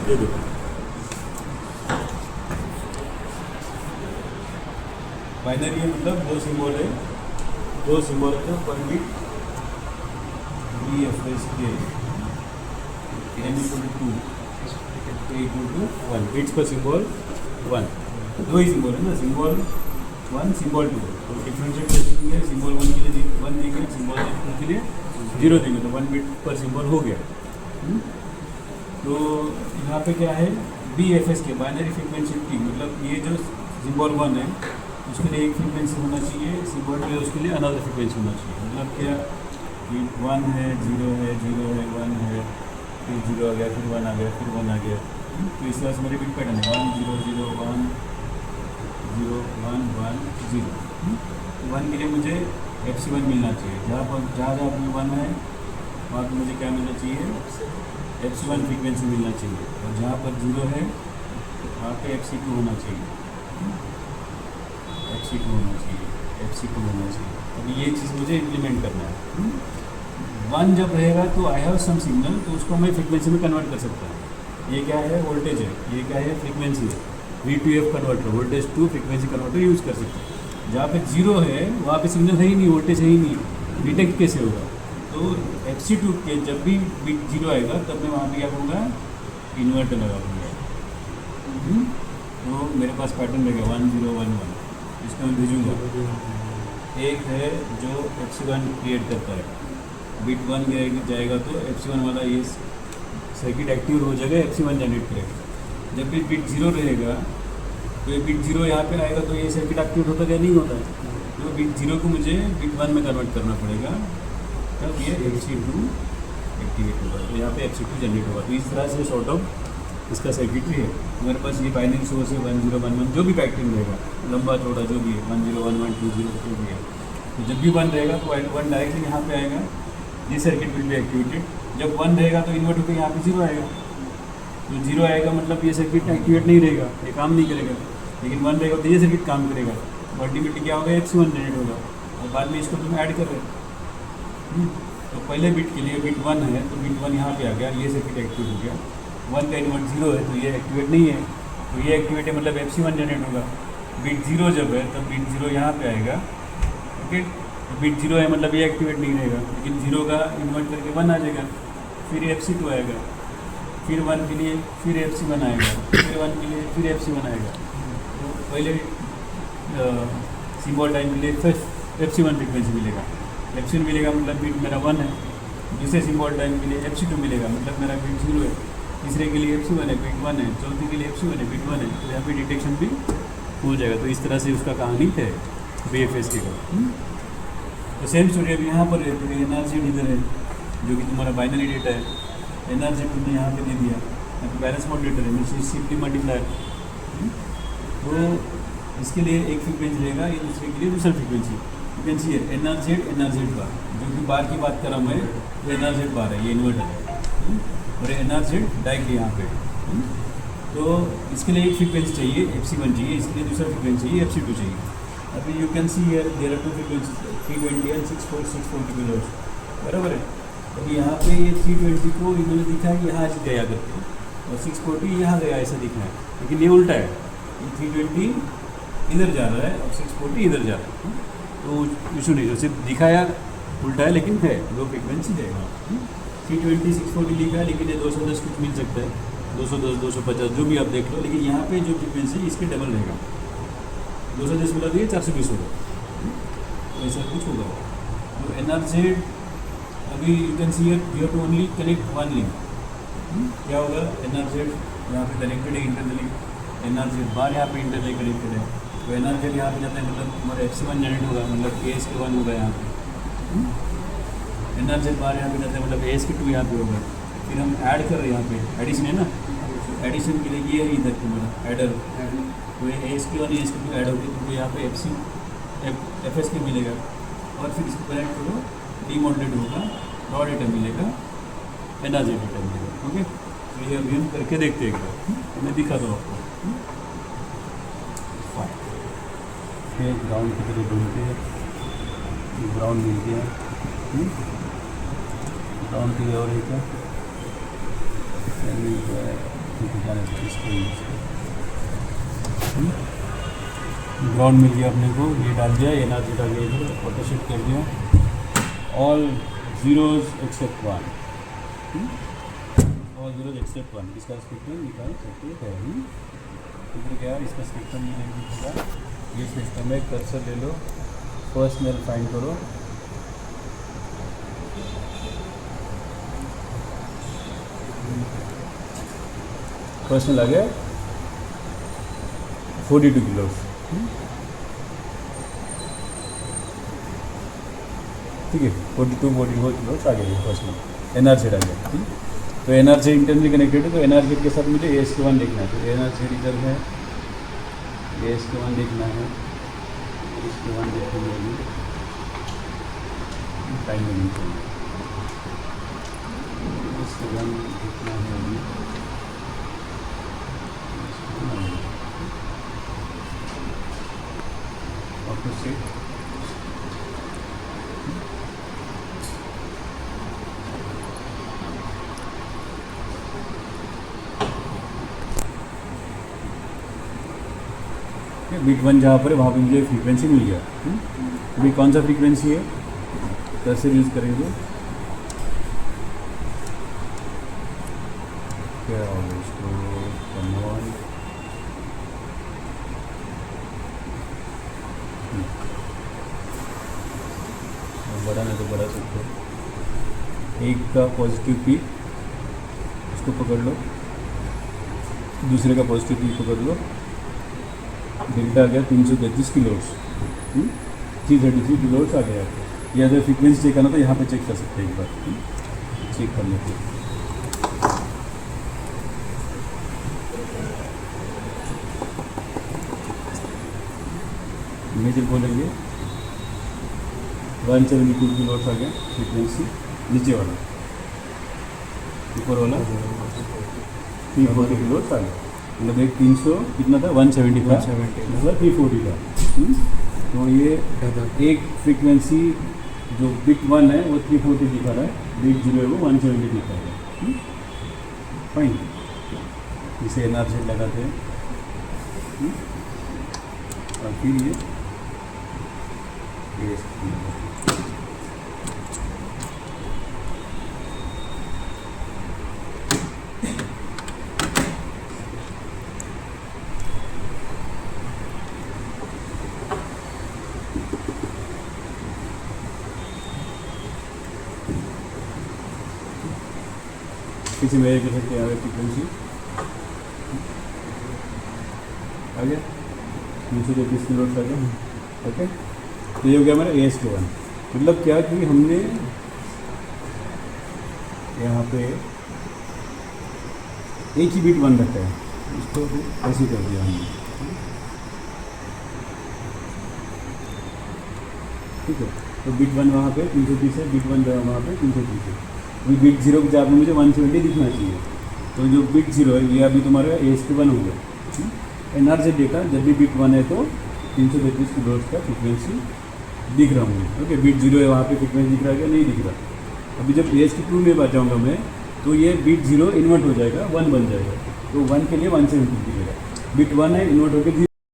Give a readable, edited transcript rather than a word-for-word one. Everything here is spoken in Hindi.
दे दो। बाइनरी मतलब दो सिंबल है, दो सिंबल है पर bit BFSK n = 2 a = 1 bits पर सिंबल 1, दो ही सिंबल है ना, सिंबल 1 सिंबल 2, तो डिफरेंशिएट करेंगे सिंबल 1 के लिए 1 देंगे, सिंबल 2 के लिए 0 देंगे, तो 1 बिट पर सिंबल हो गया। तो यहाँ पे क्या है BFSK बाइनरी फ्रीक्वेंसी शिफ्टिंग, मतलब ये जो सिंबल 1 है उसके लिए एक फ्रीक्वेंसी होना चाहिए, सिंबल 2 है उसके लिए अनदर फ्रीक्वेंसी होना चाहिए। मतलब क्या, 1 है 0 है 0 है 1 है, फिर 0 आ गया, फिर 1 आ गया, फिर 1 आ गया। तो इस तरह से मेरे बिट पैटर्न है 1 0 0 1 0 1 1 0। 1 के लिए मुझे FC1 मिलना चाहिए, जहाँ जहाँ पे 1 है वहाँ पर मुझे क्या मिलना चाहिए, FC1 फ्रीक्वेंसी मिलना चाहिए, और जहाँ पर 0 है वहाँ पे FC2 होना चाहिए, FC2 होना चाहिए, FC2 होना चाहिए। अभी ये चीज़ मुझे इम्प्लीमेंट करना है। 1 जब रहेगा तो आई हैव सम सिग्नल, तो उसको मैं फ्रीक्वेंसी में कन्वर्ट कर सकता हूँ। ये क्या है, वोल्टेज है, ये क्या है, फ्रीक्वेंसी है, V2F converter, voltage to frequency converter use कर सकते हैं। जहाँ पे 0 है वहाँ पे सिग्नल है ही नहीं, वोल्टेज है ही नहीं, डिटेक्ट कैसे होगा। तो FC2 के जब भी बिट 0 आएगा तब मैं वहाँ पे क्या करूँगा, इन्वर्टर लगा दूँगा। तो मेरे पास पैटर्न रहेगा 1 0 1 1, इसको मैं भेजूँगा। एक है जो FC1 क्रिएट करता है, बिट 1 जाएगा तो FC1 वाला ये सर्किट एक्टिव हो जाएगा, FC1 जनरेट करेगा। जब भी बिट 0 रहेगा तो ये बिट 0 यहाँ पे आएगा तो ये सर्किट एक्टिव होता क्या, नहीं होता है। तो बिट 0 को मुझे बिट 1 में कन्वर्ट करना पड़ेगा, तब ये FC2 एक्टिवेट होगा, तो यहाँ पे FC2 जनरेट होगा। तो इस तरह से सॉर्ट ऑफ इसका सर्किटरी है। मेरे पास ये बाइनरी सोर्स है 1 0 1 1, जो भी पैटर्न रहेगा लंबा चौड़ा जो भी है 1 0 1 1 2 0 जो भी है, तो जब भी 1 रहेगा तो 1 डायरेक्टली यहाँ पे आएगा, ये सर्किट विल बी एक्टिवेटेड। जब 1 रहेगा तो इन्वर्ट होकर यहाँ पे 0 आएगा, तो 0 आएगा मतलब ये सर्किट एक्टिवेट नहीं रहेगा, ये काम नहीं करेगा। लेकिन 1 रहेगा तो ये सर्किट काम करेगा, अल्टीमेटली क्या होगा, FC1 जनरेट होगा, और बाद में इसको तुम ऐड कर रहे हो। तो पहले बिट के लिए बिट 1 है तो बिट 1 यहाँ पे आ गया, ये सर्किट एक्टिवेट हो गया। 1 का इन्वर्ट 0 है तो ये एक्टिवेट नहीं है, तो ये एक्टिवेट है मतलब FC1 जनरेट होगा। बिट 0 जब है तब बिट 0 यहाँ पे आएगा, ओके। तो बिट 0 है मतलब ये एक्टिवेट नहीं रहेगा, लेकिन 0 का इन्वर्ट करके 1 आ जाएगा, फिर FC2 आएगा, फिर 1 के लिए फिर FC1 आएगा, फिर 1 के लिए फिर FC1 आएगा। तो पहले सिंबल टाइम के लिए फिर FC1 फ्रीक्वेंसी मिलेगा, FC1 मिलेगा मतलब बिट मेरा 1 है। दूसरे सिंबल टाइम के लिए FC2 मिलेगा मतलब मेरा बिट 0 है। तीसरे के लिए FC1 है, बिट 1 है। चौथे के लिए FC1 है, बिट 1 है। तो यहाँ पे डिटेक्शन भी हो जाएगा। तो इस तरह से उसका कहानी है BFSK का। तो सेम स्टोरी अभी यहाँ पर है, तो NRZ इधर है जो कि तुम्हारा बाइनरी डेटा है, NRZ तुमने यहाँ पे दे दिया, यहाँ पे बैलेंस मोड डेटा है, मीन्स सिंपली मल्टीप्लायर। तो इसके लिए एक फ्रीक्वेंसी रहेगा, ये दूसरे के लिए दूसरा फ्रीक्वेंसी। फ्रीक्वेंसी है NRZ बार, जो कि बार की बात कर रहा हूँ मैं, तो NRZ बार है, ये इन्वर्टर है, और NRZ डायरेक्टली यहाँ पे। तो इसके लिए एक फ्रीक्वेंसी चाहिए FC1 चाहिए, इसके लिए दूसरा फ्रीक्वेंसी चाहिए FC2 चाहिए। अभी you can see here there are 2 frequency 320 and 640 kilohertz, बराबर है। अभी यहाँ पे ये 320 को इन्होंने दिखा है यहाँ गया करके, और 640 यहाँ गया ऐसा दिखा है, लेकिन ये उल्टा है, ये 320 इधर जा रहा है और 640 इधर जा रहा है। तो इशू नहीं, सिर्फ दिखाया उल्टा है, लेकिन है दो फ्रीक्वेंसी है। 320 640 लिखा है, लेकिन ये 210 कुछ मिल सकता है, 210 250 जो भी आप देख लो, लेकिन यहाँ पे जो फ्रीक्वेंसी इसके डबल रहेगा। 210 मिला दिए 420 होगा, तो ऐसा कुछ होगा। तो NRZ अभी you can see here you have to only connect 1 link. क्या होगा, NRZ यहाँ पे कनेक्टेड है इंटरनली, NRZ बार यहाँ पे इंटरनली कनेक्टेड है। तो NRZ यहाँ पे जाता है मतलब हमारा FC1 जनरेट होगा, मतलब ASK1 होगा यहाँ पे। NRZ बार यहाँ पे जाता है मतलब ASK2 यहाँ पे होगा। फिर हम ऐड कर रहे हैं, यहाँ पे एडिशन है ना, एडिशन के लिए ये है इधर तुम्हारा एडर, तो ये ASK1 ASK2 ऐड होगी, तो यहाँ पे FSK मिलेगा, और फिर इसको कनेक्ट करो, डीमॉडुलेट होगा, रॉ डेटा मिलेगा, NRZ डेटा मिलेगा। ओके, तो ये अभी हम करके देखते हैं एक बार, मैं दिखा दो आपको। ग्राउंड की तरह ढूंढते हैं, ग्राउंड मिल गया, ग्राउंड की और है क्या, क्योंकि जाने से इसको यूज़ ग्राउंड मिल गया अपने को, ये डाल दिया, एनर्जी डाल दिया, इधर ऑटो शिफ्ट कर दिया, all zeros except one, all zeros except one, इसका स्पेक्ट्रम निकाल सकते हैं। इधर क्या इसका स्पेक्ट्रम नहीं दिखेगा, ये सिस्टम है, कर्सर ले लो, फर्स्ट नेल फाइंड करो, फर्स्ट नेल आ गया 42 किलो, ठीक है, 42 किलो आ गया फर्स्ट में, एनआरसी आ गया, ठीक। तो एनआरसी इंटरनली कनेक्टेड है, तो एनआरसी के साथ मुझे ASK1 देखना है, तो एनआरसी इधर है, ASK1 देखना है, ASK1 देखने में टाइम नहीं चाहिए, ASK1 देखना है अभी, ऑटो सेट, बीट 1 जहाँ पर है वहाँ पे मुझे फ्रीक्वेंसी मिल गया। अभी कौन सा फ्रीक्वेंसी है, कैसे यूज़ करेंगे, क्या होगा इसको कन्वर्ट, बढ़ाना तो बढ़ा सकते हो, एक का पॉजिटिव पीक उसको पकड़ लो, दूसरे का पॉजिटिव पीक पकड़ लो, डेल्टा आ गया 333 किलोट्स, 333 किलोट्स आ गया आपको। या अगर फ्रीक्वेंसी चेक करना तो यहाँ पे चेक कर सकते हैं, एक बार चेक कर लेते हैं। मेजर बोलेंगे 172 किलोट्स आ गया फ्रीक्वेंसी, नीचे वाला, ऊपर वाला 340 किलोट्स आ गया, मतलब एक 300 कितना था 170 मतलब 340 था। तो ये एक फ्रीक्वेंसी जो बिट 1 है वो 340 दिखा रहा है, बिट 0 है वो 170 दिखा रहा है, फाइन। इसे एनआरसी लगाते हैं, और फिर ये किसी मेरे के सकते हैं फ्रीक्वेंसी आ गया 333 किलोट्स आ गया, ओके। तो ये हो गया हमारा ASK1, मतलब क्या कि हमने यहाँ पे एक ही बीट 1 रखा है, इसको ऐसे कर दिया हमने, ठीक है। तो बीट 1 वहाँ पे 330 है, बीट 1 वहाँ पे 330 है, अभी बीट 0 की जगह मुझे 170 दिखना चाहिए, तो जो बीट 0 है ये अभी तुम्हारा ASK1 हो गया। एनआरसी डेटा जब भी बीट 1 है तो 333 किलोहर्ट्ज़ का फ्रीक्वेंसी दिख रहा मुझे, ओके। बीट 0 है वहाँ पे फ्रीक्वेंसी दिख रहा है क्या, नहीं दिख रहा। अभी जब ASK2 में बचाऊँगा मैं तो ये बीट 0 इन्वर्ट हो जाएगा, 1 बन जाएगा, तो 1 के लिए 170 दिखेगा, बीट 1 है इन्वर्ट होकर